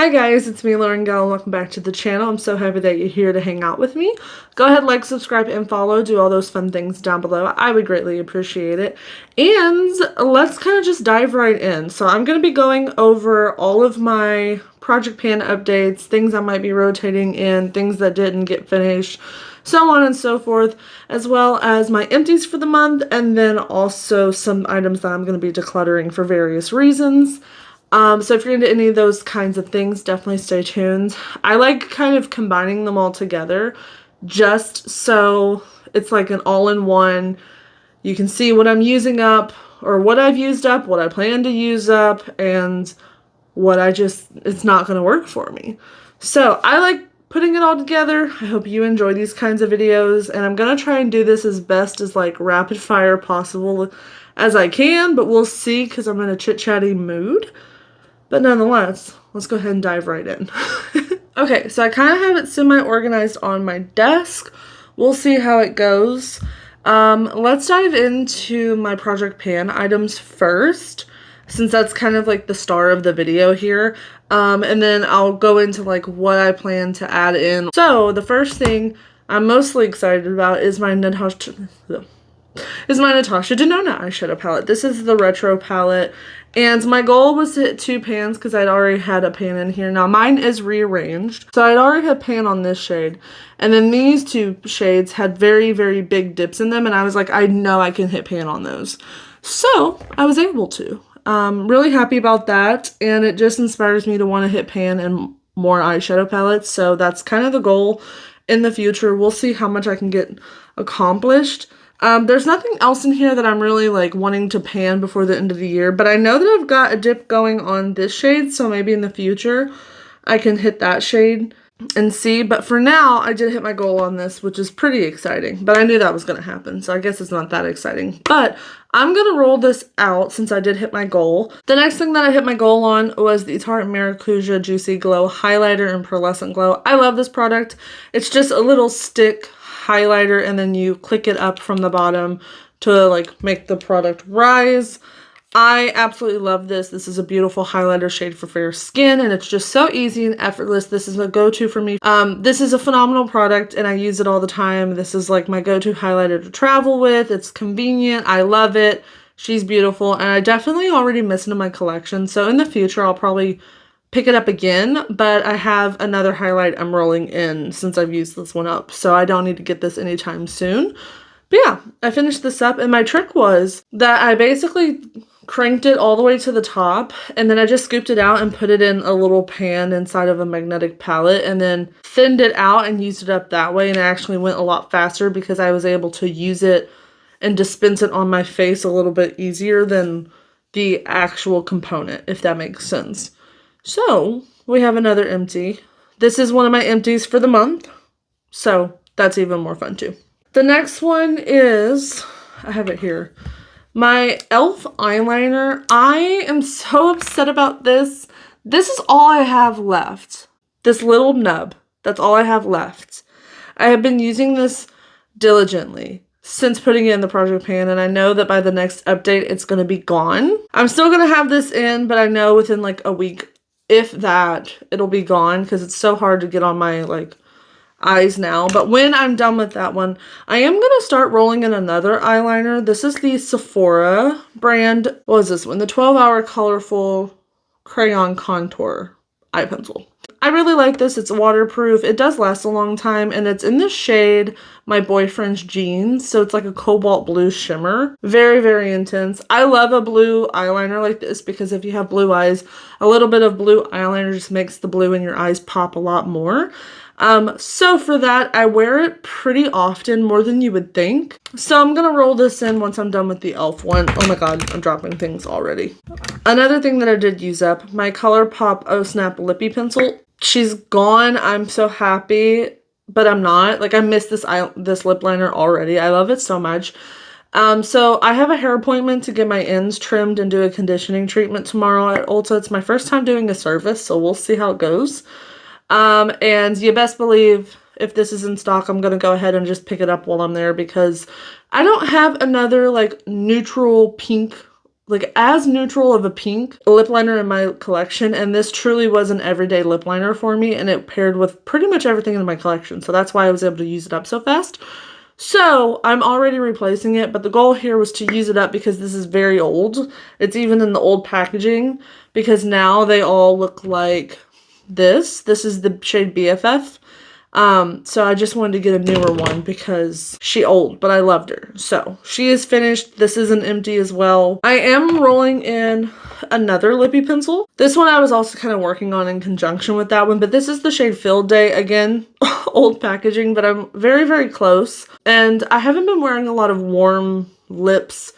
Hi guys, it's me, Lauren Gell, and welcome back to the channel. I'm so happy that you're here to hang out with me. Go ahead, like, subscribe, and follow. Do all those fun things down below. I would greatly appreciate it. And let's kind of just dive right in. So I'm going to be going over all of my project pan updates, things I might be rotating in, things that didn't get finished, so on and so forth, as well as my empties for the month, and then also some items that I'm going to be decluttering for various reasons. So if you're into any of those kinds of things, definitely stay tuned. I like kind of combining them all together just so it's like an all-in-one. You can see what I'm using up, or what I've used up, what I plan to use up, and what it's not going to work for me. So I like putting it all together. I hope you enjoy these kinds of videos, and I'm going to try and do this as best as like rapid fire possible as I can, but we'll see because I'm in a chit-chatty mood. But nonetheless, let's go ahead and dive right in. Okay, so I kind of have it semi-organized on my desk. We'll see how it goes. Let's dive into my project pan items first, since that's kind of like the star of the video here. And then I'll go into like what I plan to add in. So the first thing I'm mostly excited about is my Natasha Denona eyeshadow palette. This is the retro palette, and my goal was to hit 2 pans because I'd already had a pan in here. Now mine is rearranged, so I'd already had a pan on this shade, and then these 2 shades had very, very big dips in them, and I was like, I know I can hit pan on those. So I was able to. Really happy about that, and it just inspires me to want to hit pan and more eyeshadow palettes, so that's kind of the goal in the future. We'll see how much I can get accomplished. There's nothing else in here that I'm really like wanting to pan before the end of the year, but I know that I've got a dip going on this shade, so maybe in the future I can hit that shade and see. But for now, I did hit my goal on this, which is pretty exciting, but I knew that was going to happen, so I guess it's not that exciting. But I'm going to roll this out since I did hit my goal. The next thing that I hit my goal on was the Tarte Maracuja Juicy Glow Highlighter and Pearlescent Glow. I love this product. It's just a little stick highlighter, and then you click it up from the bottom to like make the product rise. I absolutely love this. This is a beautiful highlighter shade for fair skin, and it's just so easy and effortless. This is a go-to for me. This is a phenomenal product, and I use it all the time. This is like my go-to highlighter to travel with. It's convenient. I love it. She's beautiful, and I definitely already miss it in my collection. So in the future, I'll probably pick it up again, but I have another highlight I'm rolling in since I've used this one up, so I don't need to get this anytime soon. But yeah, I finished this up, and my trick was that I basically cranked it all the way to the top, and then I just scooped it out and put it in a little pan inside of a magnetic palette, and then thinned it out and used it up that way, and it actually went a lot faster because I was able to use it and dispense it on my face a little bit easier than the actual component, if that makes sense. So we have another empty. This is one of my empties for the month, so that's even more fun too. The next one is, I have it here, my e.l.f. eyeliner. I am so upset about this. This is all I have left. This little nub, that's all I have left. I have been using this diligently since putting it in the project pan, and I know that by the next update it's going to be gone. I'm still going to have this in, but I know within like a week, if that, it'll be gone because it's so hard to get on my like eyes now. But when I'm done with that one, I am going to start rolling in another eyeliner. This is the Sephora brand. What is this one? The 12-Hour Colorful Crayon Contour Eye Pencil. I really like this. It's waterproof. It does last a long time, and it's in the shade My Boyfriend's Jeans, so it's like a cobalt blue shimmer. Very, very intense. I love a blue eyeliner like this because if you have blue eyes, a little bit of blue eyeliner just makes the blue in your eyes pop a lot more. So for that, I wear it pretty often, more than you would think. So I'm going to roll this in once I'm done with the e.l.f. one. Oh my god, I'm dropping things already. Another thing that I did use up, my ColourPop Oh Snap Lippy Pencil. She's gone. I'm so happy, but I'm not. Like, I miss this lip liner already. I love it so much. So I have a hair appointment to get my ends trimmed and do a conditioning treatment tomorrow at Ulta. It's my first time doing a service, so we'll see how it goes. And you best believe if this is in stock, I'm going to go ahead and just pick it up while I'm there because I don't have another like neutral pink like as neutral of a pink lip liner in my collection, and this truly was an everyday lip liner for me, and it paired with pretty much everything in my collection, so that's why I was able to use it up so fast. So I'm already replacing it, but the goal here was to use it up because this is very old. It's even in the old packaging because now they all look like this. This is the shade BFF. So I just wanted to get a newer one because she old, but I loved her. So she is finished. This is an empty as well. I am rolling in another lippy pencil. This one I was also kind of working on in conjunction with that one, but this is the shade Field Day. Again, old packaging, but I'm very, very close. And I haven't been wearing a lot of warm lips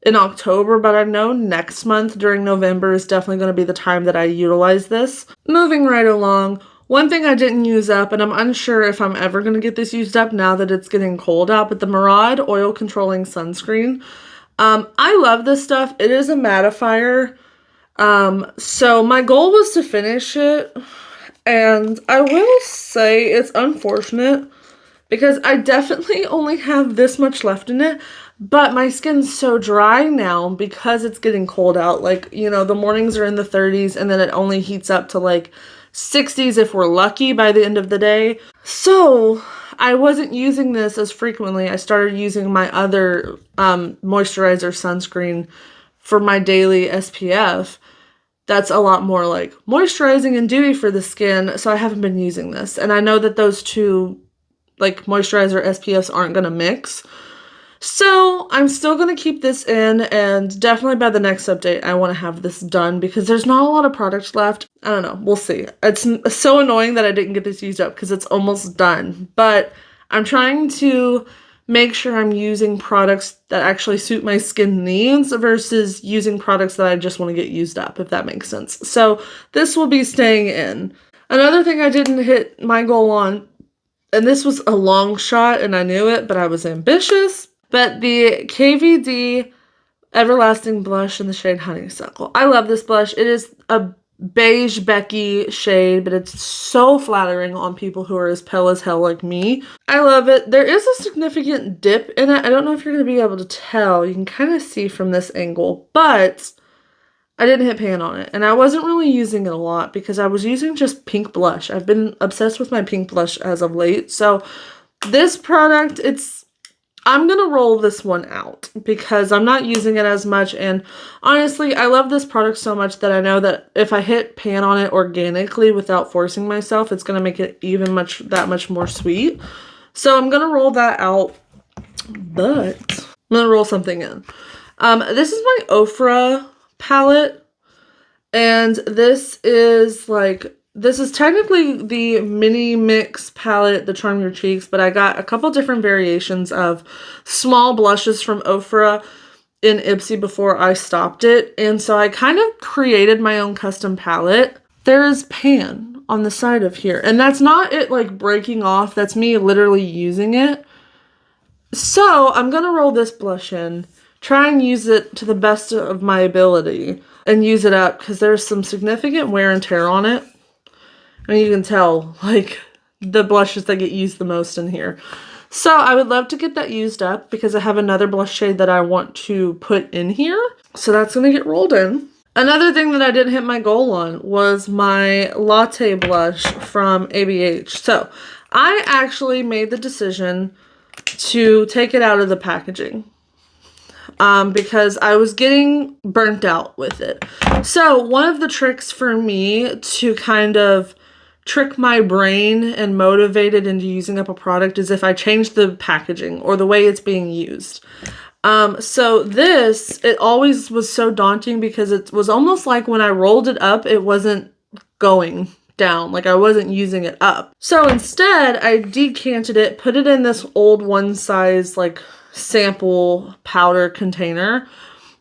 in October, but I know next month during November is definitely going to be the time that I utilize this. Moving right along. One thing I didn't use up, and I'm unsure if I'm ever going to get this used up now that it's getting cold out, but the Murad Oil Controlling Sunscreen. I love this stuff. It is a mattifier. So my goal was to finish it, and I will say it's unfortunate because I definitely only have this much left in it, but my skin's so dry now because it's getting cold out. Like, you know, the mornings are in the 30s, and then it only heats up to like 60s if we're lucky by the end of the day. So I wasn't using this as frequently. I started using my other moisturizer sunscreen for my daily SPF. That's a lot more like moisturizing and dewy for the skin, so I haven't been using this. And I know that those two like moisturizer SPFs aren't going to mix. So I'm still going to keep this in, and definitely by the next update I want to have this done because there's not a lot of products left. I don't know. We'll see. It's so annoying that I didn't get this used up because it's almost done. But I'm trying to make sure I'm using products that actually suit my skin needs versus using products that I just want to get used up, if that makes sense. So this will be staying in. Another thing I didn't hit my goal on, and this was a long shot and I knew it, but I was ambitious. But the KVD Everlasting Blush in the shade Honeysuckle. I love this blush. It is a beige Becky shade, but it's so flattering on people who are as pale as hell like me. I love it. There is a significant dip in it. I don't know if you're going to be able to tell. You can kind of see from this angle, but I didn't hit pan on it. And I wasn't really using it a lot because I was using just pink blush. I've been obsessed with my pink blush as of late. So this product, I'm going to roll this one out because I'm not using it as much, and honestly, I love this product so much that I know that if I hit pan on it organically without forcing myself, it's going to make it even that much more sweet. So I'm going to roll that out, but I'm going to roll something in. This is my Ofra palette, and this is technically the mini mix palette, the Charm Your Cheeks, but I got a couple different variations of small blushes from Ofra in Ipsy before I stopped it. And so I kind of created my own custom palette. There is pan on the side of here, and that's not it like breaking off. That's me literally using it. So I'm going to roll this blush in, try and use it to the best of my ability and use it up because there's some significant wear and tear on it. I mean, you can tell, like, the blushes that get used the most in here. So I would love to get that used up because I have another blush shade that I want to put in here. So that's going to get rolled in. Another thing that I didn't hit my goal on was my Latte blush from ABH. So I actually made the decision to take it out of the packaging because I was getting burnt out with it. So one of the tricks for me to kind of trick my brain and motivate it into using up a product is if I change the packaging or the way it's being used. So this, it always was so daunting because it was almost like when I rolled it up, it wasn't going down, like I wasn't using it up. So instead, I decanted it, put it in this old one size like sample powder container.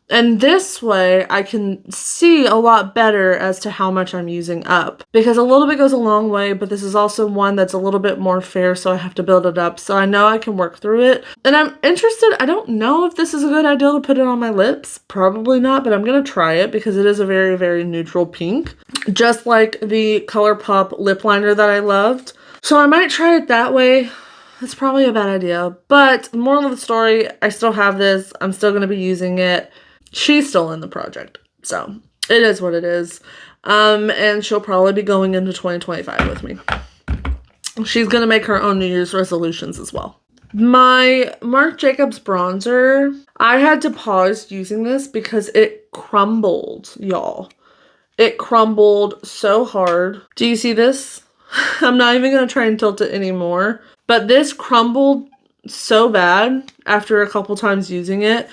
And this way I can see a lot better as to how much I'm using up because a little bit goes a long way, but this is also one that's a little bit more fair, so I have to build it up. So I know I can work through it, and I'm interested. I don't know if this is a good idea to put it on my lips. Probably not, but I'm going to try it because it is a very, very neutral pink, just like the ColourPop lip liner that I loved. So I might try it that way. It's probably a bad idea, but moral of the story, I still have this. I'm still going to be using it. she's still in the project. So it is what it is. And she'll probably be going into 2025 with me. She's going to make her own New Year's resolutions as well. My Marc Jacobs bronzer, I had to pause using this because it crumbled, y'all. It crumbled so hard. Do you see this? I'm not even going to try and tilt it anymore. But this crumbled so bad after a couple times using it.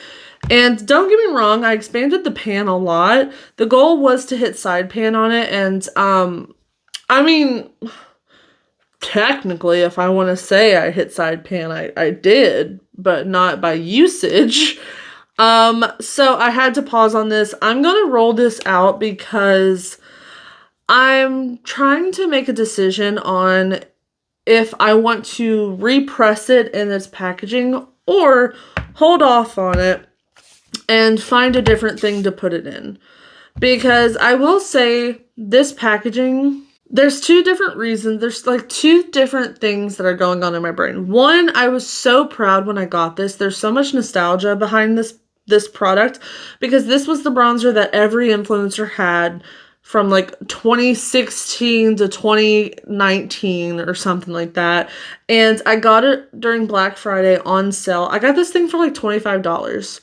And don't get me wrong, I expanded the pan a lot. The goal was to hit side pan on it. And, I mean, technically, if I want to say I hit side pan, I did, but not by usage. So I had to pause on this. I'm going to roll this out because I'm trying to make a decision on if I want to repress it in its packaging or hold off on it and find a different thing to put it in. Because I will say this packaging, there's two different reasons. There's like two different things that are going on in my brain. One, I was so proud when I got this. There's so much nostalgia behind this product because this was the bronzer that every influencer had from like 2016 to 2019 or something like that. And I got it during Black Friday on sale. I got this thing for like $25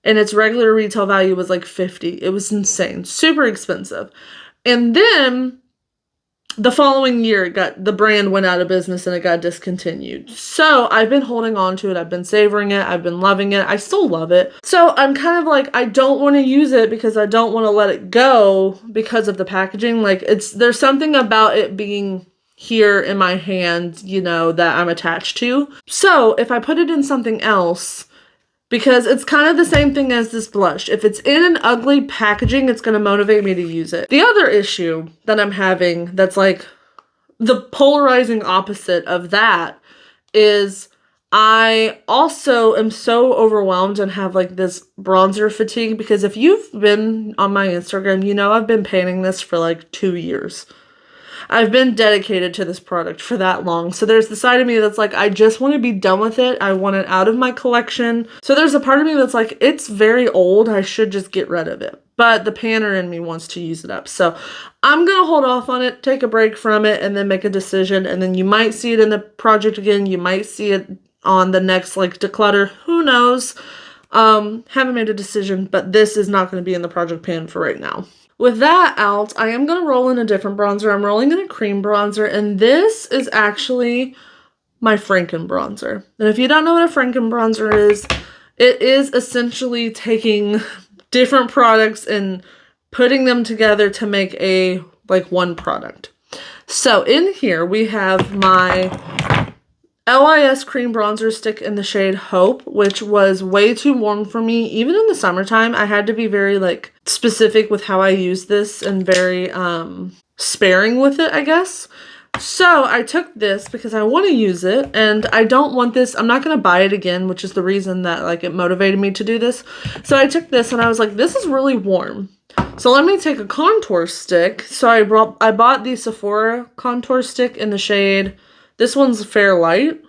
and its regular retail value was like $50. It was insane, super expensive. And then the following year, the brand went out of business and it got discontinued. So I've been holding on to it. I've been savoring it. I've been loving it. I still love it. So I'm kind of like, I don't want to use it because I don't want to let it go because of the packaging. Like there's something about it being here in my hand, you know, that I'm attached to. So if I put it in something else, because it's kind of the same thing as this blush. If it's in an ugly packaging, it's going to motivate me to use it. The other issue that I'm having that's like the polarizing opposite of that is I also am so overwhelmed and have like this bronzer fatigue because if you've been on my Instagram, you know I've been painting this for like 2 years. I've been dedicated to this product for that long. So there's the side of me that's like, I just want to be done with it. I want it out of my collection. So there's a part of me that's like, it's very old. I should just get rid of it. But the panner in me wants to use it up. So I'm going to hold off on it, take a break from it, and then make a decision. And then you might see it in the project again. You might see it on the next like Declutter. Who knows? Haven't made a decision, but this is not going to be in the project pan for right now. With that out, I am going to roll in a different bronzer. I'm rolling in a cream bronzer, and this is actually my Franken bronzer. And if you don't know what a Franken bronzer is, it is essentially taking different products and putting them together to make a, like, one product. So in here, we have my LIS cream bronzer stick in the shade Hope, which was way too warm for me. Even in the summertime, I had to be very like specific with how I use this and very sparing with it, I guess. So I took this because I want to use it and I don't want this. I'm not going to buy it again, which is the reason that like it motivated me to do this. So I took this and I was like, this is really warm. So let me take a contour stick. So I bought the Sephora contour stick in the shade. This one's Fair Light.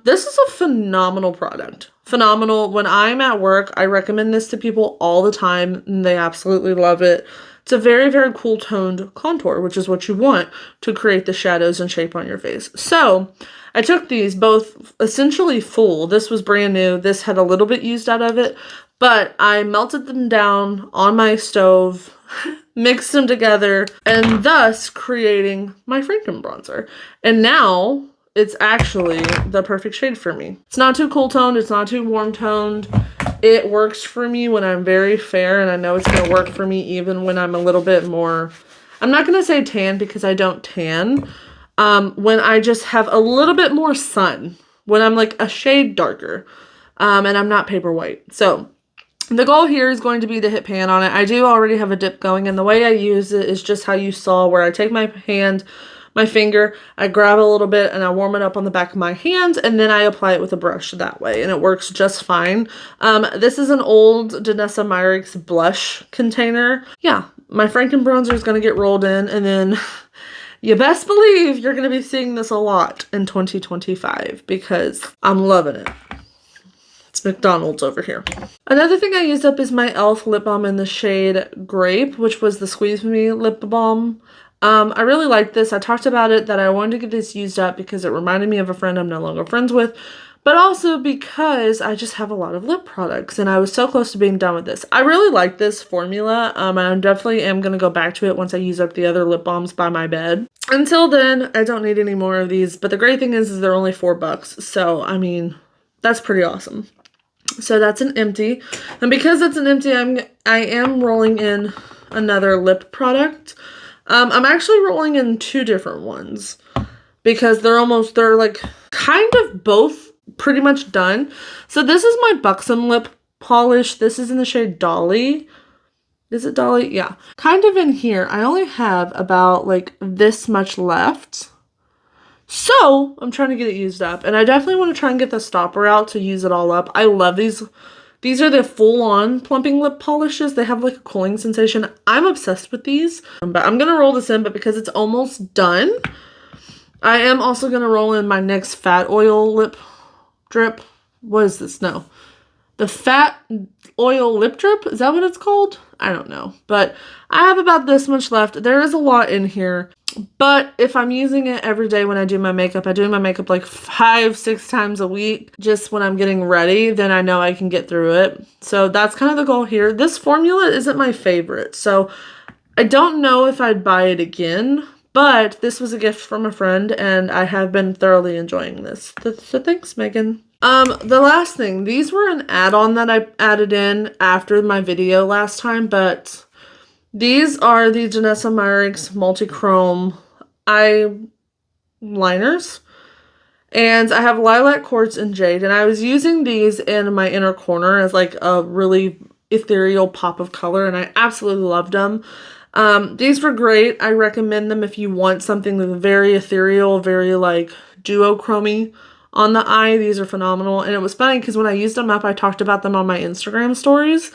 This is a phenomenal product. Phenomenal. When I'm at work, I recommend this to people all the time, and they absolutely love it. It's a very, very cool toned contour, which is what you want to create the shadows and shape on your face. So I took these both essentially full. This was brand new. This had a little bit used out of it, but I melted them down on my stove, mixed them together, and thus creating my Franken bronzer. And now it's actually the perfect shade for me. It's not too cool toned. It's not too warm toned. It works for me when I'm very fair, and I know it's going to work for me even when I'm a little bit more, I'm not going to say tan because I don't tan. When I just have a little bit more sun, when I'm like a shade darker, and I'm not paper white. So the goal here is going to be to hit pan on it. I do already have a dip going, and the way I use it is just how you saw, where I take my hand, my finger, I grab a little bit and I warm it up on the back of my hand, and then I apply it with a brush that way, and it works just fine. This is an old Danessa Myricks blush container. Yeah, my Franken bronzer is going to get rolled in, and then you best believe you're going to be seeing this a lot in 2025 because I'm loving it. It's McDonald's over here. Another thing I used up is my e.l.f. lip balm in the shade Grape, which was the Squeeze Me lip balm. I really like this. I talked about it that I wanted to get this used up because it reminded me of a friend I'm no longer friends with, but also because I just have a lot of lip products and I was so close to being done with this. I really like this formula. I definitely am going to go back to it once I use up the other lip balms by my bed. Until then, I don't need any more of these, but the great thing is they're only $4. So, I mean, that's pretty awesome. So that's an empty. And because it's an empty, I am rolling in another lip product. I'm actually rolling in 2 different ones because they're like kind of both pretty much done. So this is my Buxom lip polish. This is in the shade Dolly. Is it Dolly? Yeah. Kind of in here. I only have about like this much left. So I'm trying to get it used up, and I definitely want to try and get the stopper out to use it all up. I love these. These are the full-on plumping lip polishes. They have like a cooling sensation. I'm obsessed with these, but I'm going to roll this in, but because it's almost done, I am also going to roll in my NYX Fat Oil Lip Drip. What is this? No. The Fat Oil Lip Drip? Is that what it's called? I don't know, but I have about this much left. There is a lot in here. But if I'm using it every day when I do my makeup, I do my makeup like 5-6 times a week, just when I'm getting ready, then I know I can get through it. So that's kind of the goal here. This formula isn't my favorite, so I don't know if I'd buy it again, but this was a gift from a friend and I have been thoroughly enjoying this. So thanks, Megan. The last thing, these were an add-on that I added in after my video last time, but these are the Janessa Myricks Multi-Chrome eyeliners, and I have Lilac Quartz and Jade, and I was using these in my inner corner as like a really ethereal pop of color, and I absolutely loved them. These were great. I recommend them if you want something that's very ethereal, very like duochrome on the eye. These are phenomenal, and it was funny because when I used them up, I talked about them on my Instagram stories,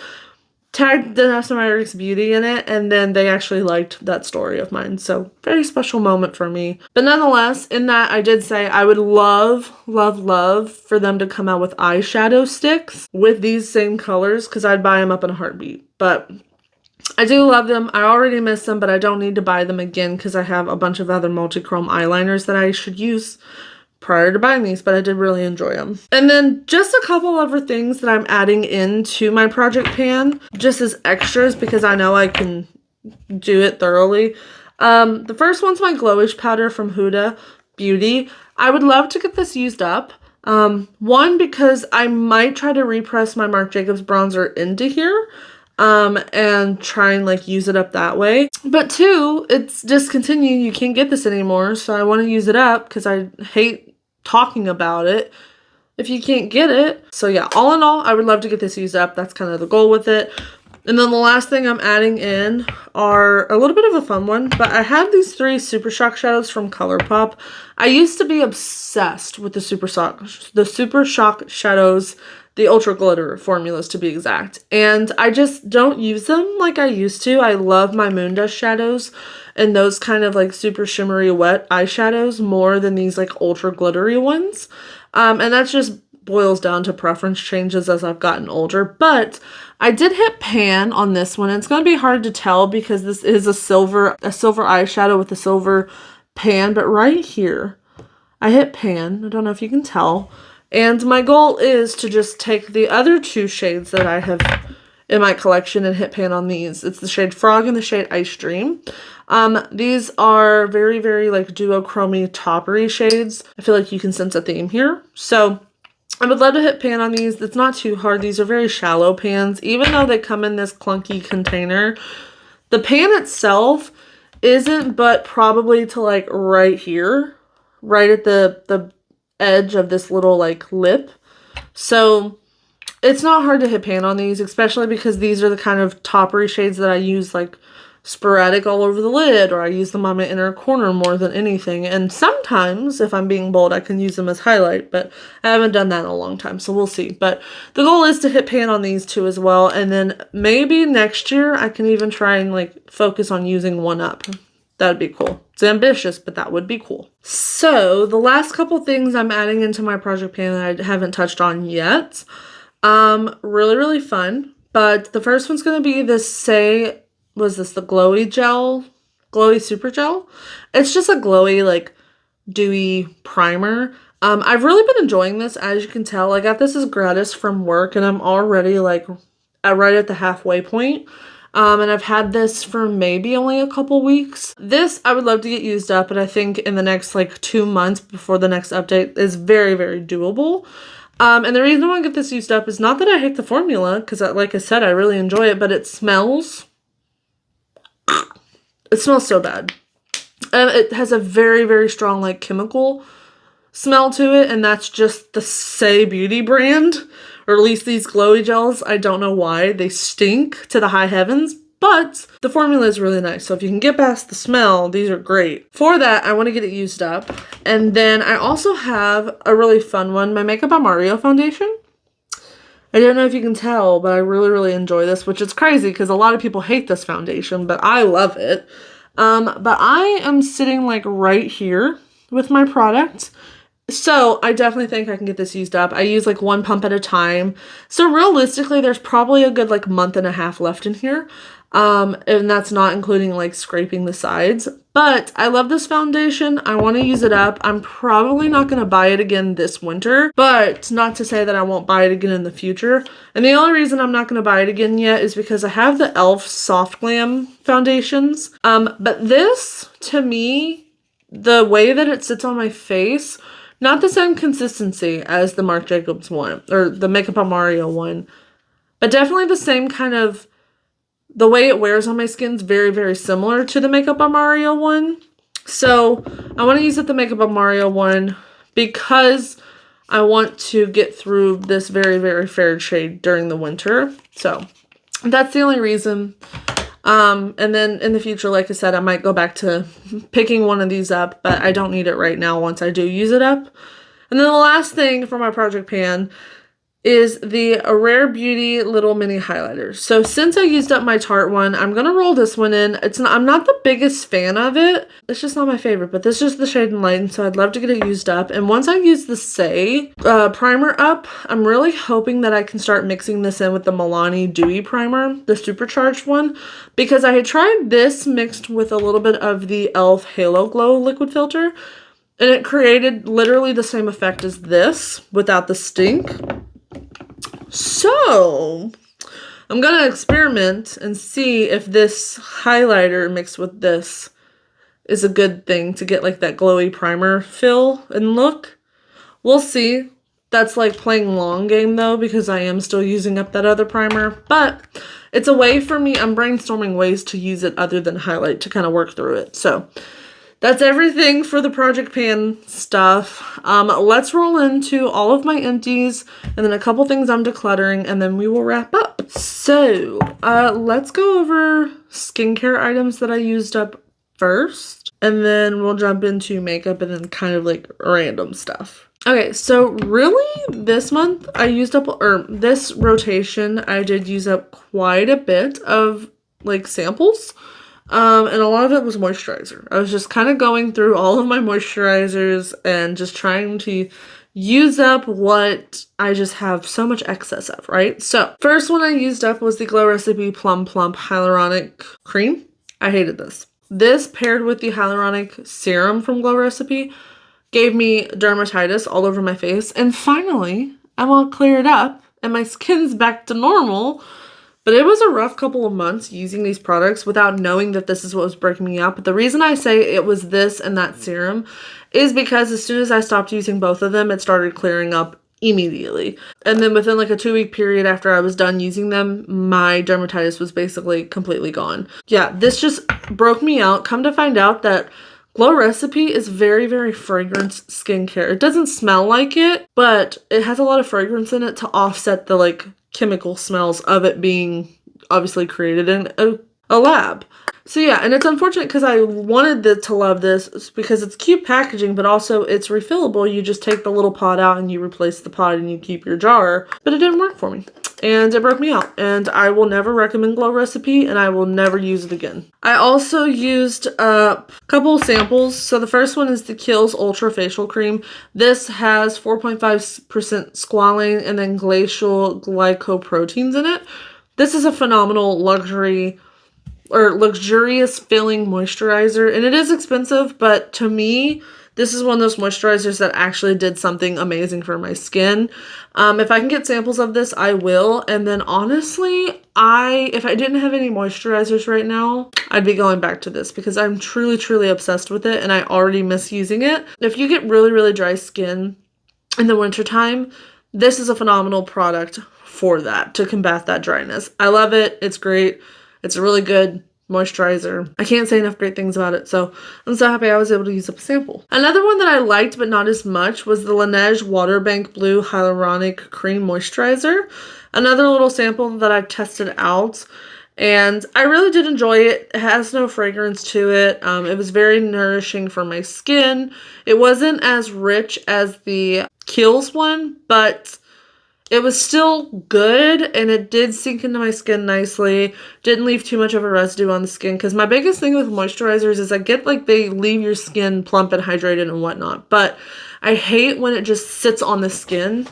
tagged Janessa Myricks Beauty in it, and then they actually liked that story of mine. So very special moment for me. But nonetheless, in that I did say I would love, love, love for them to come out with eyeshadow sticks with these same colors because I'd buy them up in a heartbeat. But I do love them. I already miss them, but I don't need to buy them again because I have a bunch of other multi-chrome eyeliners that I should use prior to buying these, but I did really enjoy them. And then just a couple other things that I'm adding into my project pan, just as extras because I know I can do it thoroughly. The first one's my glowish powder from Huda Beauty. I would love to get this used up. One, because I might try to repress my Marc Jacobs bronzer into here and try and like use it up that way. But 2, it's discontinued. You can't get this anymore, so I want to use it up because I hate talking about it if you can't get it. So yeah, all in all, I would love to get this used up. That's kind of the goal with it. And then the last thing I'm adding in are a little bit of a fun one, but I have these 3 Super Shock shadows from ColourPop. I used to be obsessed with the Super Shock shadows, the Ultra Glitter formulas to be exact, and I just don't use them like I used to. I love my Moon Dust shadows and those kind of like super shimmery wet eyeshadows more than these like ultra glittery ones, and that just boils down to preference changes as I've gotten older. But I did hit pan on this one. It's going to be hard to tell because this is a silver eyeshadow with a silver pan, but right here I hit pan. I don't know if you can tell. And my goal is to just take the other 2 shades that I have in my collection and hit pan on these. It's the shade Frog and the shade Ice Dream. These are very, very like duochrome toppery shades. I feel like you can sense a theme here. So I would love to hit pan on these. It's not too hard. These are very shallow pans. Even though they come in this clunky container, the pan itself isn't but probably to like right here, right at the edge of this little like lip. So it's not hard to hit pan on these, especially because these are the kind of toppery shades that I use like sporadic all over the lid, or I use them on my inner corner more than anything. And sometimes, if I'm being bold, I can use them as highlight, but I haven't done that in a long time, so we'll see. But the goal is to hit pan on these 2 as well, and then maybe next year I can even try and like focus on using 1-Up. That would be cool. It's ambitious, but that would be cool. So the last couple things I'm adding into my project pan that I haven't touched on yet Really, really fun. But the first one's going to be this the glowy gel, glowy super gel. It's just a glowy, like, dewy primer. I've really been enjoying this, as you can tell. I got this as gratis from work, and I'm already, like, right at the halfway point. And I've had this for maybe only a couple weeks. This I would love to get used up, and I think in the next, like, 2 months before the next update is very, very doable. And the reason I want to get this used up is not that I hate the formula, because like I said, I really enjoy it, but it smells so bad. And it has a very, very strong, like, chemical smell to it, and that's just the Say Beauty brand, or at least these glowy gels. I don't know why. They stink to the high heavens, but the formula is really nice. So if you can get past the smell, these are great. For that, I want to get it used up. And then I also have a really fun one, my Makeup by Mario foundation. I don't know if you can tell, but I really, really enjoy this, which is crazy because a lot of people hate this foundation, but I love it. But I am sitting, like, right here with my product. So I definitely think I can get this used up. I use, like, 1 pump at a time. So realistically, there's probably a good, like, month and a half left in here. And that's not including, like, scraping the sides. But I love this foundation. I want to use it up. I'm probably not going to buy it again this winter, but not to say that I won't buy it again in the future. And the only reason I'm not going to buy it again yet is because I have the e.l.f. Soft Glam foundations. But this, to me, the way that it sits on my face, not the same consistency as the Marc Jacobs one, or the Makeup by Mario one, but definitely the same kind of, the way it wears on my skin is very, very similar to the Makeup by Mario one. So I want to use the Makeup by Mario one because I want to get through this very, very fair shade during the winter. So that's the only reason. And then in the future, like I said, I might go back to picking one of these up, but I don't need it right now once I do use it up. And then the last thing for my project pan is the Rare Beauty Little Mini Highlighters. So since I used up my Tarte one, I'm going to roll this one in. I'm not the biggest fan of it. It's just not my favorite, but this is just the shade and light, and so I'd love to get it used up. And once I use the Say primer up, I'm really hoping that I can start mixing this in with the Milani Dewy Primer, the supercharged one, because I had tried this mixed with a little bit of the e.l.f. Halo Glow liquid filter, and it created literally the same effect as this without the stink. So I'm going to experiment and see if this highlighter mixed with this is a good thing to get, like, that glowy primer feel and look. We'll see. That's like playing long game though, because I am still using up that other primer, but it's a way for me. I'm brainstorming ways to use it other than highlight to kind of work through it. So that's everything for the project pan stuff. Let's roll into all of my empties and then a couple things I'm decluttering, and then we will wrap up. So let's go over skincare items that I used up first, and then we'll jump into makeup and then kind of like random stuff. Okay, so really this month I used up, or this rotation, I did use up quite a bit of like samples. And a lot of it was moisturizer. I was just kind of going through all of my moisturizers and just trying to use up what I just have so much excess of, right? So first one I used up was the Glow Recipe Plum Plump Hyaluronic Cream. I hated this. This paired with the hyaluronic serum from Glow Recipe gave me dermatitis all over my face. And finally, I'm all cleared up and my skin's back to normal. But it was a rough couple of months using these products without knowing that this is what was breaking me up. But the reason I say it was this and that serum is because as soon as I stopped using both of them, it started clearing up immediately. And then within like a 2-week period after I was done using them, my dermatitis was basically completely gone. Yeah, this just broke me out. Come to find out that Glow Recipe is very, very fragrance skincare. It doesn't smell like it, but it has a lot of fragrance in it to offset the like chemical smells of it being obviously created in a lab. So yeah, and it's unfortunate because I wanted to love this because it's cute packaging, but also it's refillable. You just take the little pot out and you replace the pot and you keep your jar, but it didn't work for me. and it broke me out, and I will never recommend Glow Recipe, and I will never use it again. I also used a couple of samples. So the first one is the Kiehl's Ultra Facial Cream. This has 4.5% squalane and then glacial glycoproteins in it. This is a phenomenal luxurious filling moisturizer, and it is expensive, but to me, this is one of those moisturizers that actually did something amazing for my skin. If I can get samples of this, I will. And then honestly, if I didn't have any moisturizers right now, I'd be going back to this because I'm truly, truly obsessed with it and I already miss using it. If you get really, really dry skin in the wintertime, this is a phenomenal product for that, to combat that dryness. I love it. It's great. It's a really good moisturizer. I can't say enough great things about it, so I'm so happy I was able to use up a sample. Another one that I liked but not as much was the Laneige Waterbank Blue Hyaluronic Cream Moisturizer. Another little sample that I tested out, and I really did enjoy it. It has no fragrance to it. It was very nourishing for my skin. It wasn't as rich as the Kiehl's one, but it was still good, and it did sink into my skin nicely. Didn't leave too much of a residue on the skin, because my biggest thing with moisturizers is I get like they leave your skin plump and hydrated and whatnot, but I hate when it just sits on the skin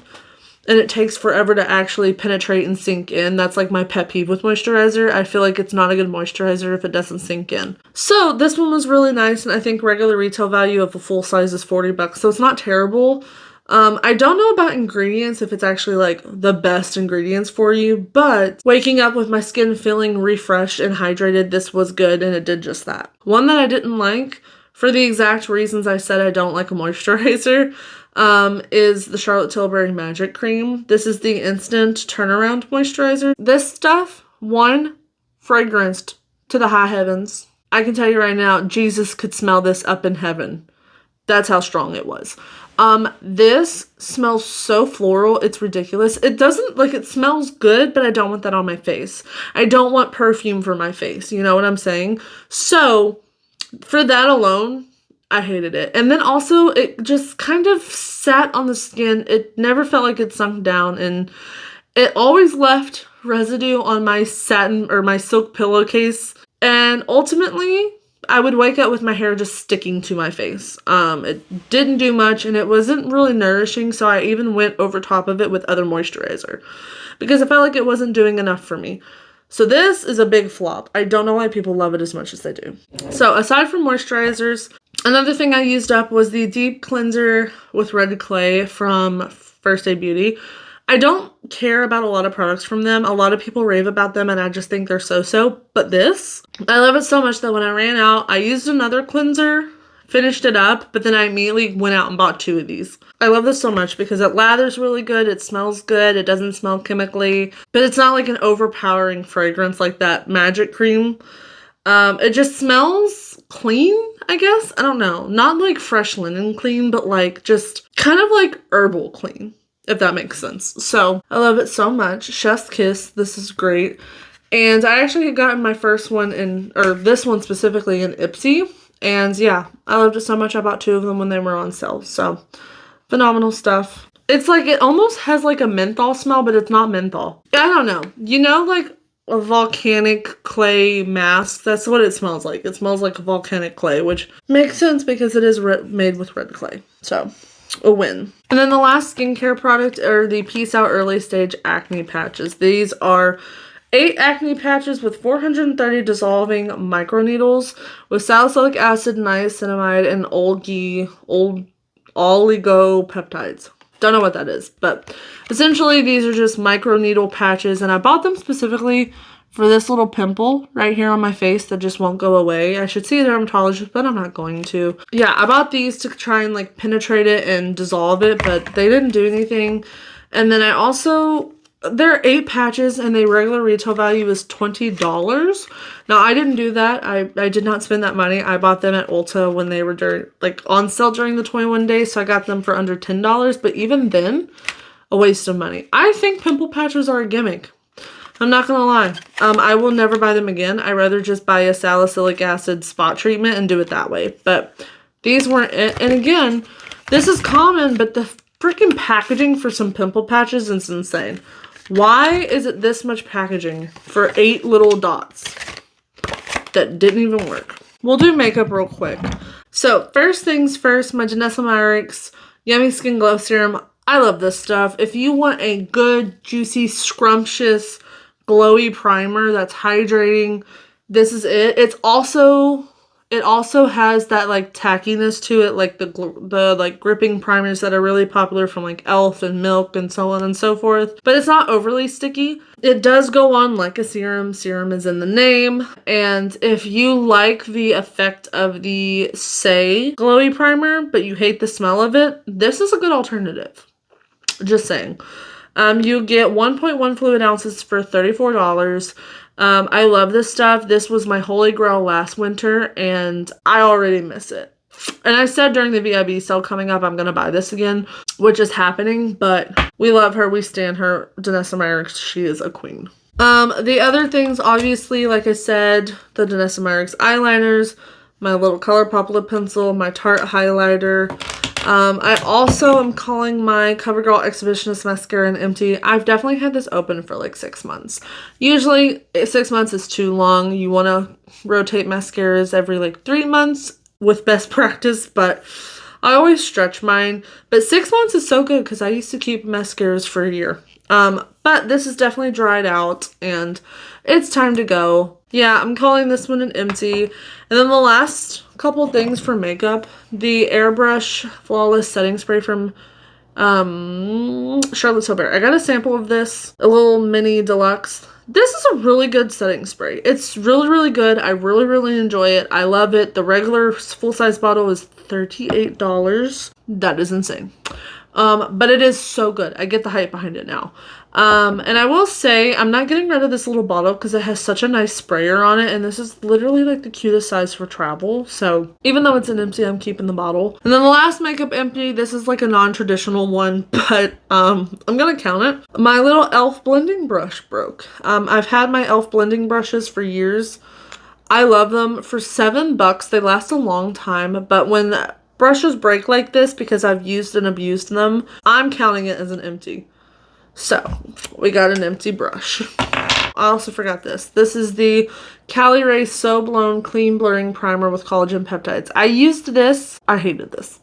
and it takes forever to actually penetrate and sink in. That's like my pet peeve with moisturizer. I feel like it's not a good moisturizer if it doesn't sink in. So this one was really nice, and I think regular retail value of a full size is $40, so it's not terrible. I don't know about ingredients, if it's actually like the best ingredients for you, but waking up with my skin feeling refreshed and hydrated, this was good, and it did just that. One that I didn't like, for the exact reasons I said I don't like a moisturizer, is the Charlotte Tilbury Magic Cream. This is the instant turnaround moisturizer. This stuff, one, fragranced to the high heavens. I can tell you right now, Jesus could smell this up in heaven. That's how strong it was. This smells so floral, it's ridiculous. It doesn't, like, it smells good, but I don't want that on my face. I don't want perfume for my face, you know what I'm saying? So, for that alone, I hated it. And then also, it just kind of sat on the skin. It never felt like it sunk down, and it always left residue on my satin or my silk pillowcase. And ultimately, I would wake up with my hair just sticking to my face. It didn't do much, and it wasn't really nourishing, so I even went over top of it with other moisturizer because I felt like it wasn't doing enough for me. So this is a big flop. I don't know why people love it as much as they do. So aside from moisturizers, another thing I used up was the Deep Cleanser with Red Clay from First Aid Beauty. I don't care about a lot of products from them. A lot of people rave about them, and I just think they're so-so. But this, I love it so much that when I ran out, I used another cleanser, finished it up, but then I immediately went out and bought 2 of these. I love this so much because it lathers really good, it smells good, it doesn't smell chemically, but it's not like an overpowering fragrance like that Magic Cream. It just smells clean, I guess. I don't know. Not like fresh linen clean, but like just kind of like herbal clean, if that makes sense. So I love it so much. Chef's Kiss. This is great. And I actually had gotten my first one this one specifically in Ipsy. And yeah, I loved it so much. I bought 2 of them when they were on sale. So phenomenal stuff. It's like, it almost has like a menthol smell, but it's not menthol. I don't know. You know, like a volcanic clay mask? That's what it smells like. It smells like a volcanic clay, which makes sense because it is made with red clay. So a win. And then the last skincare product are the Peace Out Early Stage Acne Patches. These are 8 acne patches with 430 dissolving microneedles with salicylic acid, niacinamide, and oligopeptides. Don't know what that is, but essentially these are just microneedle patches, and I bought them specifically for this little pimple right here on my face that just won't go away. I should see a dermatologist, but I'm not going to. Yeah, I bought these to try and like penetrate it and dissolve it, but they didn't do anything. And then I also, there are 8 patches and the regular retail value is $20. Now I didn't do that. I did not spend that money. I bought them at Ulta when they were on sale during the 21 days, so I got them for under $10, but even then, a waste of money. I think pimple patches are a gimmick. I'm not gonna lie. I will never buy them again. I'd rather just buy a salicylic acid spot treatment and do it that way. But these weren't it. And again, this is common, but the freaking packaging for some pimple patches is insane. Why is it this much packaging for 8 little dots that didn't even work? We'll do makeup real quick. So first things first, my Janessa Myricks Yummy Skin Glow Serum. I love this stuff. If you want a good, juicy, scrumptious, glowy primer that's hydrating, this is it. It also has that like tackiness to it, like the like gripping primers that are really popular from like e.l.f. and Milk and so on and so forth. But it's not overly sticky. It does go on like a serum. Serum is in the name. And if you like the effect of the Say glowy primer, but you hate the smell of it, this is a good alternative. Just saying. You get 1.1 fluid ounces for $34. I love this stuff. This was my holy grail last winter, and I already miss it. And I said during the VIB sale coming up, I'm going to buy this again, which is happening, but we love her. We stan her. Janessa Myricks, she is a queen. The other things, obviously, like I said, the Janessa Myricks eyeliners, my little ColourPop lip pencil, my Tarte highlighter. I also am calling my CoverGirl Exhibitionist Mascara an empty. I've definitely had this open for like 6 months. Usually 6 months is too long. You want to rotate mascaras every like 3 months with best practice, but I always stretch mine. But 6 months is so good because I used to keep mascaras for a year. But this is definitely dried out and it's time to go. Yeah, I'm calling this one an empty. And then the last couple things for makeup, the Airbrush Flawless Setting Spray from Charlotte Tilbury. I got a sample of this, a little mini deluxe. This is a really good setting spray. It's really, really good. I really, really enjoy it. I love it. The regular full-size bottle is $38. That is insane. But it is so good. I get the hype behind it now. And I will say, I'm not getting rid of this little bottle because it has such a nice sprayer on it. And this is literally like the cutest size for travel. So even though it's an empty, I'm keeping the bottle. And then the last makeup empty, this is like a non-traditional one, but I'm going to count it. My little e.l.f. blending brush broke. I've had my e.l.f. blending brushes for years. I love them. For $7, they last a long time. But when brushes break like this because I've used and abused them, I'm counting it as an empty. So we got an empty brush. I also forgot this. This is the Cali Ray So Blown Clean Blurring Primer with collagen peptides. I used this. I hated this.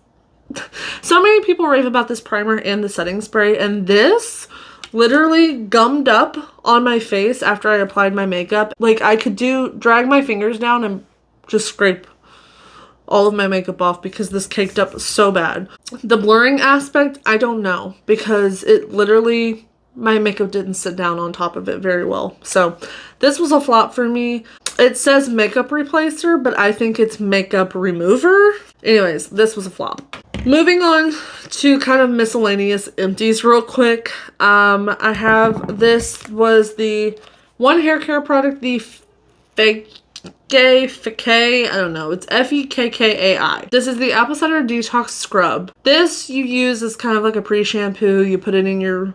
So many people rave about this primer and the setting spray, and this literally gummed up on my face after I applied my makeup. Like I could drag my fingers down and just scrape all of my makeup off because this caked up so bad. The blurring aspect, I don't know, because it literally, my makeup didn't sit down on top of it very well. So this was a flop for me. It says makeup replacer, but I think it's makeup remover. Anyways, this was a flop. Moving on to kind of miscellaneous empties real quick. I have, this was the one hair care product, the Fekkai, I don't know, it's Fekkai. This is the Apple Cider Detox Scrub. This you use as kind of like a pre-shampoo. You put it in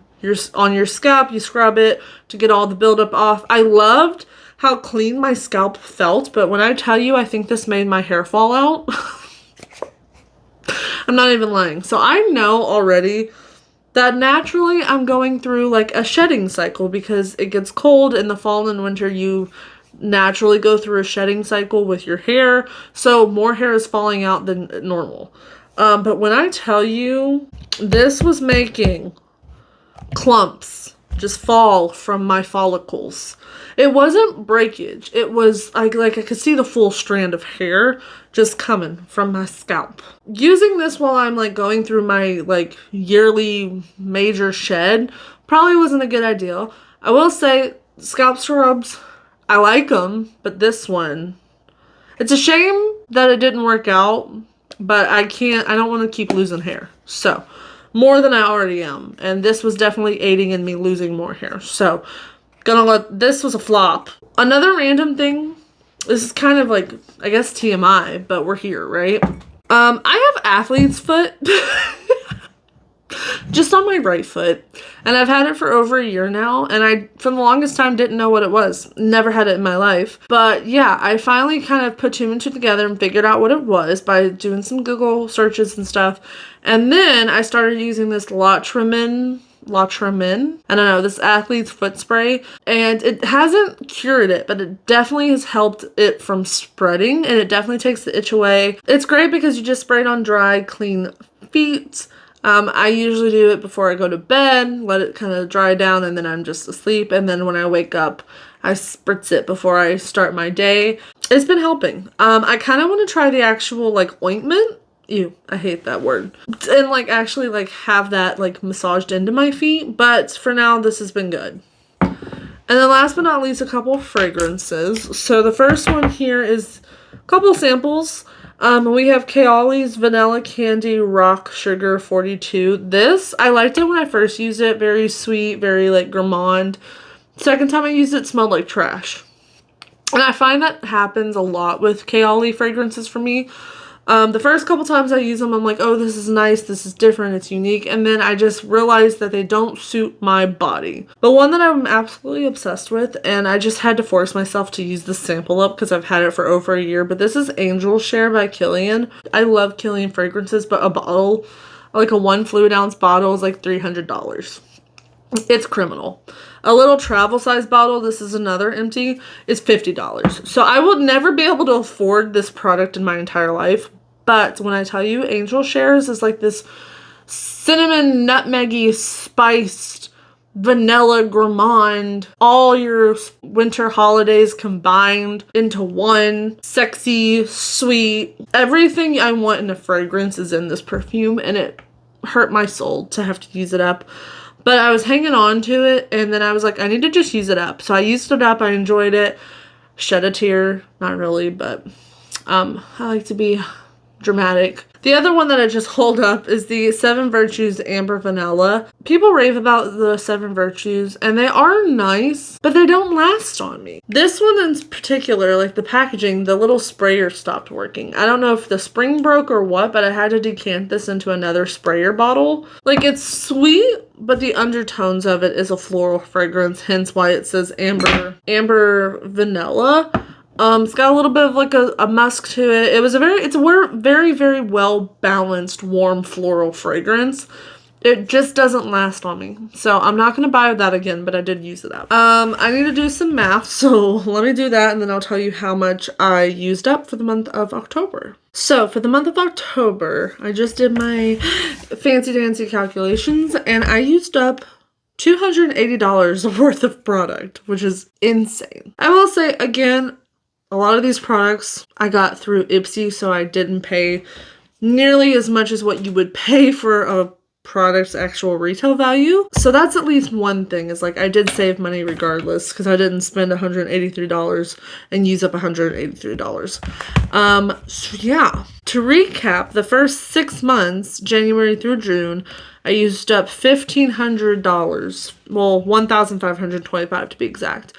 on your scalp, you scrub it to get all the buildup off. I loved how clean my scalp felt, but when I tell you I think this made my hair fall out, I'm not even lying. So I know already that naturally I'm going through like a shedding cycle because it gets cold in the fall and winter. You naturally go through a shedding cycle with your hair, so more hair is falling out than normal. But when I tell you, this was making clumps just fall from my follicles. It wasn't breakage. It was like I could see the full strand of hair just coming from my scalp. Using this while I'm like going through my like yearly major shed probably wasn't a good idea. I will say scalp scrubs, I like them, but this one, it's a shame that it didn't work out, but I don't want to keep losing hair. So, more than I already am. And this was definitely aiding in me losing more hair. So, this was a flop. Another random thing, this is kind of like, I guess TMI, but we're here, right? I have athlete's foot. Just on my right foot, and I've had it for over a year now, and I for the longest time didn't know what it was. Never had it in my life, but yeah, I finally kind of put 2 and 2 together and figured out what it was by doing some Google searches and stuff. And then I started using this La Tremen La Tremin. I don't know, this athlete's foot spray. And it hasn't cured it, but it definitely has helped it from spreading. And it definitely takes the itch away. It's great because you just spray it on dry, clean feet. I usually do it before I go to bed, let it kind of dry down, and then I'm just asleep. And then when I wake up, I spritz it before I start my day. It's been helping. I kind of want to try the actual like ointment. Ew, I hate that word. And like actually like have that like massaged into my feet. But for now, this has been good. And then last but not least, a couple of fragrances. So the first one here is a couple samples. We have Kayali's Vanilla Candy Rock Sugar 42. This, I liked it when I first used it. Very sweet, very like gourmand. Second time I used it, it smelled like trash. And I find that happens a lot with Kayali fragrances for me. The first couple times I use them, I'm like, oh, this is nice, this is different, it's unique. And then I just realized that they don't suit my body. The one that I'm absolutely obsessed with, and I just had to force myself to use this sample up because I've had it for over a year, but this is Angel Share by Kilian. I love Kilian fragrances, but a bottle, like a 1 fluid ounce bottle is like $300. It's criminal. A little travel size bottle, this is another empty, is $50. So I will never be able to afford this product in my entire life. But when I tell you Angel Shares is like this cinnamon, nutmeggy, spiced, vanilla gourmand, all your winter holidays combined into one, sexy, sweet. Everything I want in a fragrance is in this perfume, and it hurt my soul to have to use it up. But I was hanging on to it, and then I was like, I need to just use it up. So I used it up, I enjoyed it, shed a tear, not really, but I like to be dramatic. The other one that I just hold up is the 7 Virtues Amber Vanilla. People rave about the 7 Virtues, and they are nice, but they don't last on me. This one in particular, like the packaging, the little sprayer stopped working. I don't know if the spring broke or what, but I had to decant this into another sprayer bottle. Like, it's sweet, but the undertones of it is a floral fragrance, hence why it says amber vanilla. It's got a little bit of like a musk to it. It's a very, very well balanced, warm floral fragrance. It just doesn't last on me. So I'm not going to buy that again, but I did use it up. I need to do some math, so let me do that, and then I'll tell you how much I used up for the month of October. So for the month of October, I just did my fancy dancy calculations, and I used up $280 worth of product, which is insane. I will say, again, a lot of these products I got through Ipsy, so I didn't pay nearly as much as what you would pay for a product's actual retail value. So that's at least one thing, is like I did save money regardless because I didn't spend $183 and use up $183. So yeah, to recap, the first 6 months, January through June, I used up $1,500. Well, $1,525 to be exact.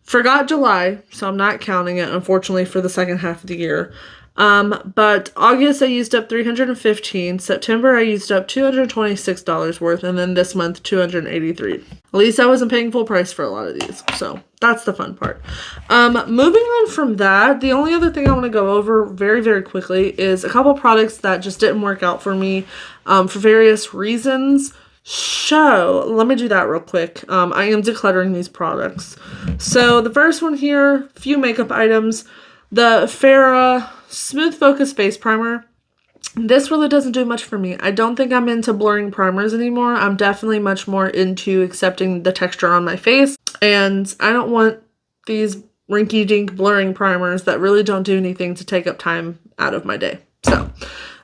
Forgot July, so I'm not counting it, unfortunately, for the second half of the year. But August I used up $315. September I used up $226 worth, and then this month $283. At least I wasn't paying full price for a lot of these, so that's the fun part. Moving on from that, the only other thing I want to go over very, very quickly is a couple products that just didn't work out for me for various reasons. So let me do that real quick. I am decluttering these products. So the first one here, few makeup items. The Farrah Smooth Focus Face Primer. This really doesn't do much for me. I don't think I'm into blurring primers anymore. I'm definitely much more into accepting the texture on my face. And I don't want these rinky-dink blurring primers that really don't do anything to take up time out of my day. So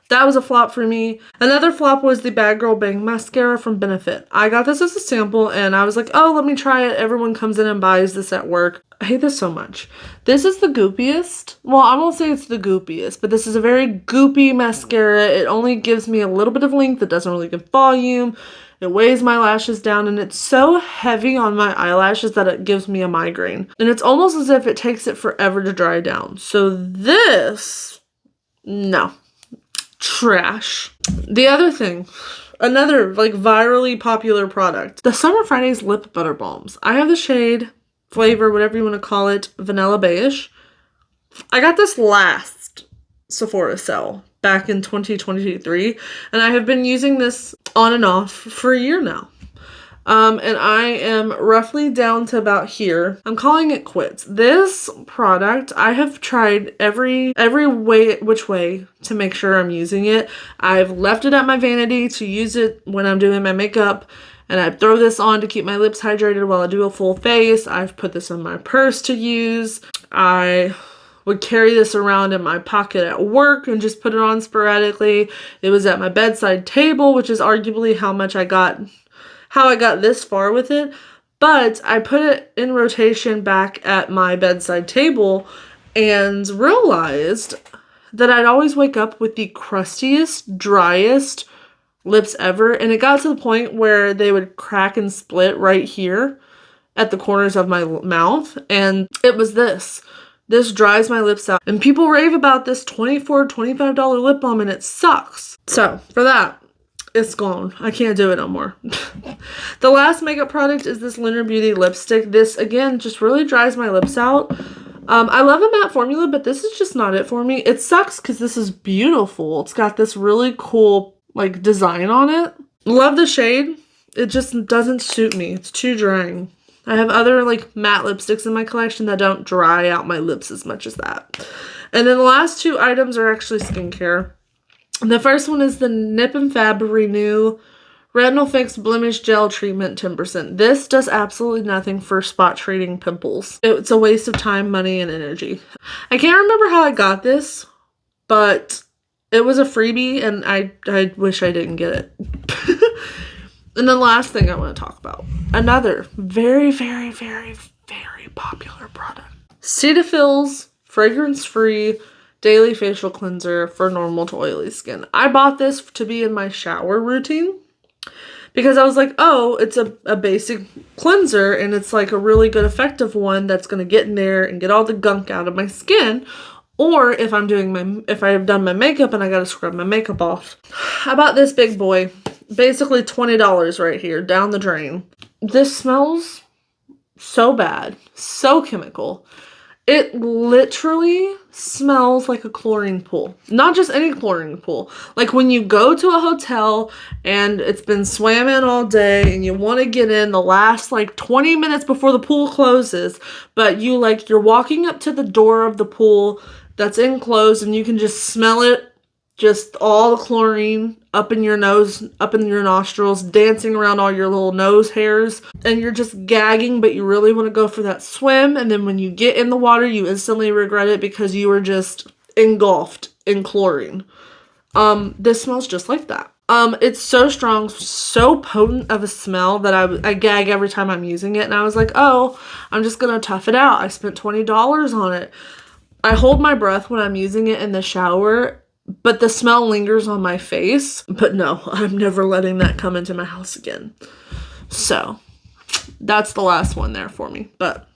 that was a flop for me. Another flop was the Bad Girl Bang Mascara from Benefit. I got this as a sample and I was like, oh, let me try it. Everyone comes in and buys this at work. I hate this so much. This is the goopiest. Well, I won't say it's the goopiest, but this is a very goopy mascara. It only gives me a little bit of length. It doesn't really give volume. It weighs my lashes down, and it's so heavy on my eyelashes that it gives me a migraine. And it's almost as if it takes it forever to dry down. So this, no. Trash. The other thing, another like virally popular product, the Summer Fridays Lip Butter Balms. I have the shade, flavor, whatever you want to call it, Vanilla Beige. I got this last Sephora sale back in 2023, and I have been using this on and off for a year now. And I am roughly down to about here. I'm calling it quits. This product, I have tried every which way to make sure I'm using it. I've left it at my vanity to use it when I'm doing my makeup, and I throw this on to keep my lips hydrated while I do a full face. I've put this in my purse to use. I would carry this around in my pocket at work and just put it on sporadically. It was at my bedside table, which is arguably how I got this far with it, but I put it in rotation back at my bedside table and realized that I'd always wake up with the crustiest, driest lips ever, and it got to the point where they would crack and split right here at the corners of my mouth, and it was this. This dries my lips out, and people rave about this $24, $25 lip balm, and it sucks. So, for that, it's gone. I can't do it no more. The last makeup product is this Lunar Beauty lipstick. This, again, just really dries my lips out. I love a matte formula, but this is just not it for me. It sucks because this is beautiful. It's got this really cool, like, design on it. Love the shade. It just doesn't suit me. It's too drying. I have other, like, matte lipsticks in my collection that don't dry out my lips as much as that. And then the last two items are actually skincare. The first one is the Nip and Fab Renew Retinol Fix Blemish Gel Treatment 10%. This does absolutely nothing for spot treating pimples. It's a waste of time, money, and energy. I can't remember how I got this, but it was a freebie, and I wish I didn't get it. And the last thing I want to talk about, another very, very, very, very popular product. Cetaphil's fragrance-free daily facial cleanser for normal to oily skin. I bought this to be in my shower routine because I was like, oh, it's a basic cleanser, and it's like a really good effective one that's going to get in there and get all the gunk out of my skin. Or if I've done my makeup and I got to scrub my makeup off. I bought this big boy. Basically $20 right here, down the drain. This smells so bad, so chemical. It literally smells like a chlorine pool. Not just any chlorine pool. Like when you go to a hotel and it's been swam in all day and you want to get in the last like 20 minutes before the pool closes, but you're walking up to the door of the pool that's enclosed and you can just smell it. Just all the chlorine up in your nose, up in your nostrils, dancing around all your little nose hairs. And you're just gagging, but you really want to go for that swim. And then when you get in the water, you instantly regret it because you were just engulfed in chlorine. This smells just like that. It's so strong, so potent of a smell that I gag every time I'm using it. And I was like, oh, I'm just going to tough it out. I spent $20 on it. I hold my breath when I'm using it in the shower, but the smell lingers on my face. But no, I'm never letting that come into my house again. So that's the last one there for me. But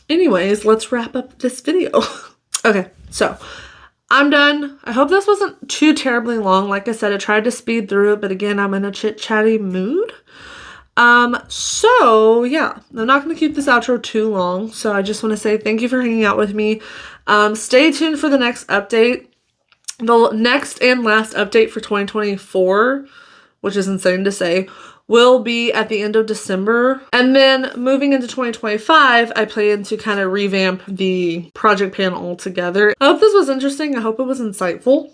anyways, let's wrap up this video. Okay, so I'm done. I hope this wasn't too terribly long. Like I said, I tried to speed through it, but again, I'm in a chit-chatty mood. So yeah, I'm not going to keep this outro too long. So I just want to say thank you for hanging out with me. Stay tuned for the next update. The next and last update for 2024, which is insane to say, will be at the end of December. And then moving into 2025, I plan to kind of revamp the project pan altogether. I hope this was interesting. I hope it was insightful.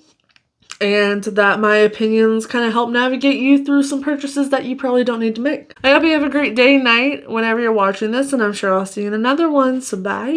And that my opinions kind of help navigate you through some purchases that you probably don't need to make. I hope you have a great day, night, whenever you're watching this. And I'm sure I'll see you in another one. So bye.